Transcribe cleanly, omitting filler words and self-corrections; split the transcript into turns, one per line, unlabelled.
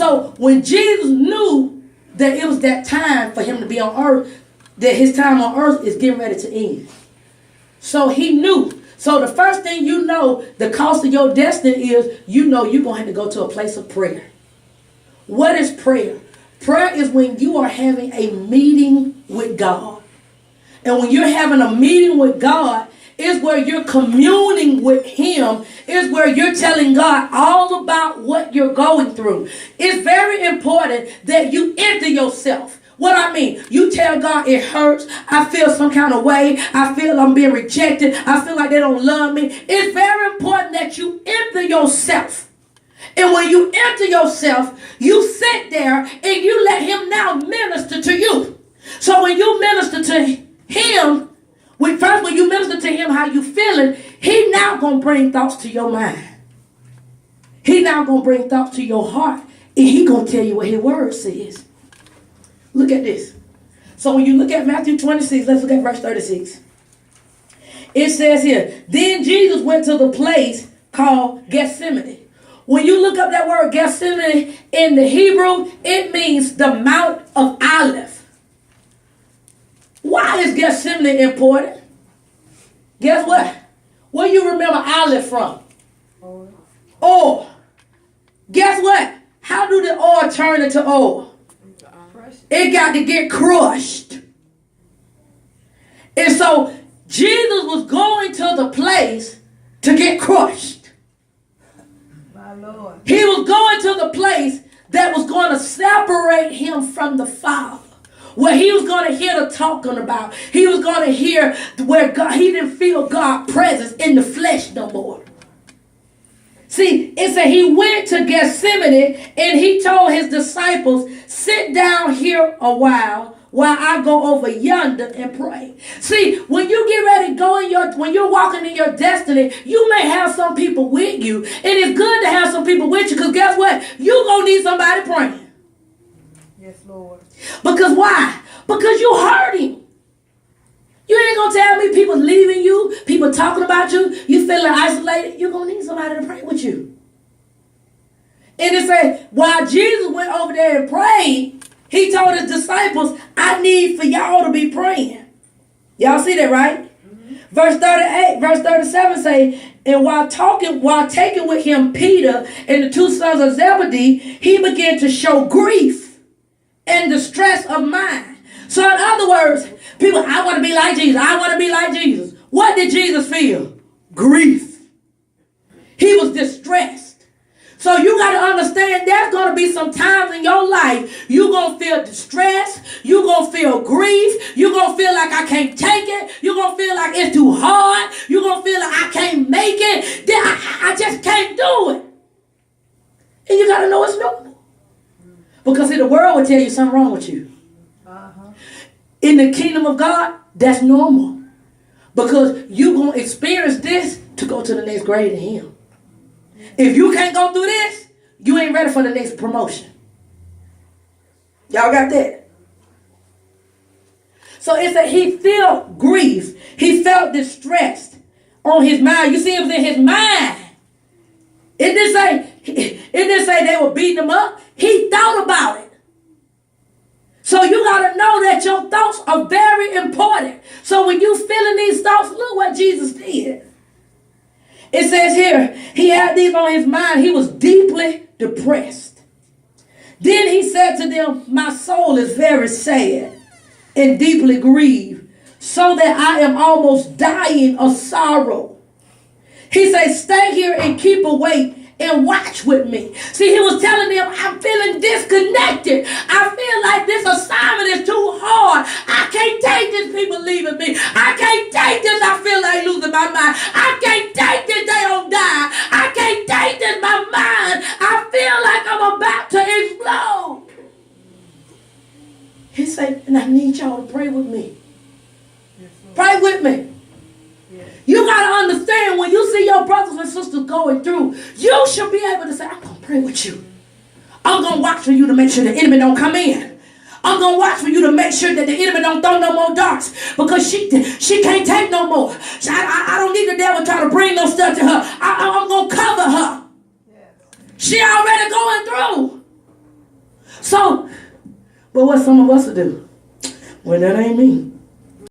So when Jesus knew that it was that time for him to be on earth, that his time on earth is getting ready to end. So he knew. So the first thing you know, the cost of your destiny is, you know you're going to have to go to a place of prayer. What is prayer? Prayer is when you are having a meeting with God. And when you're having a meeting with God, is where you're communing with him, is where you're telling God all about what you're going through. It's very important that you empty yourself. What I mean, you tell God it hurts. I feel some kind of way. I feel I'm being rejected. I feel like they don't love me. It's very important that you empty yourself. And when you empty yourself, you sit there and you let him now minister to you. So when you minister to him, when you minister to him how you feeling, he now going to bring thoughts to your mind. He now going to bring thoughts to your heart. And he going to tell you what his word says. Look at this. So when you look at Matthew 26, let's look at verse 36. It says here, then Jesus went to the place called Gethsemane. When you look up that word Gethsemane in the Hebrew, it means the Mount of Olives. Why is Gethsemane important? Guess what? Where you remember olive from? Oil. Guess what? How do the oil turn into oil? It got to get crushed. And so Jesus was going to the place to get crushed. My Lord. He was going to the place that was going to separate him from the Father. Where he was going to hear the talking about. He was going to hear where God, he didn't feel God's presence in the flesh no more. See, it said he went to Gethsemane and he told his disciples, sit down here a while I go over yonder and pray. See, when you get ready to go when you're walking in your destiny, you may have some people with you. And it's good to have some people with you because guess what? You're going to need somebody praying.
Yes, Lord.
Because why? Because you're hurting. You ain't going to tell me people leaving you, people talking about you, you feeling isolated. You're going to need somebody to pray with you. And it said, while Jesus went over there and prayed, he told his disciples, I need for y'all to be praying. Y'all see that, right? Mm-hmm. Verse 37 say, and while taking with him Peter and the two sons of Zebedee, he began to show grief and distress of mind. So in other words, people, I want to be like Jesus. I want to be like Jesus. What did Jesus feel? Grief. He was distressed. So you got to understand there's going to be some times in your life you're going to feel distress. You're going to feel grief. You're going to feel like I can't take it. You're going to feel like it's too hard. You're going to feel like I can't make it. I just can't do it. And you got to know it's normal. Because see, the world will tell you something wrong with you. Uh-huh. In the kingdom of God, that's normal. Because you're going to experience this to go to the next grade in him. If you can't go through this, you ain't ready for the next promotion. Y'all got that? So it said he felt grief. He felt distressed on his mind. You see, it was in his mind. It didn't say they were beating him up. He thought about it. So you got to know that your thoughts are very important. So when you feeling these thoughts, look what Jesus did. It says here, he had these on his mind. He was deeply depressed. Then he said to them, my soul is very sad and deeply grieved, so that I am almost dying of sorrow. He said, stay here and keep awake and watch with me. See, he was telling them, I'm feeling disconnected. I feel like this assignment is too hard. I can't take this people leaving me. I can't take this. I feel like losing my mind. I can't take this. They don't die. I can't take this. My mind. I feel like I'm about to explode. He said, and I need y'all to pray with me. Yes, pray with me. You got to understand when you see your brothers and sisters going through, you should be able to say, I'm going to pray with you. I'm going to watch for you to make sure the enemy don't come in. I'm going to watch for you to make sure that the enemy don't throw no more darts because she can't take no more. I don't need the devil trying to bring no stuff to her. I'm going to cover her. She already going through. But what some of us will do? Well, that ain't me.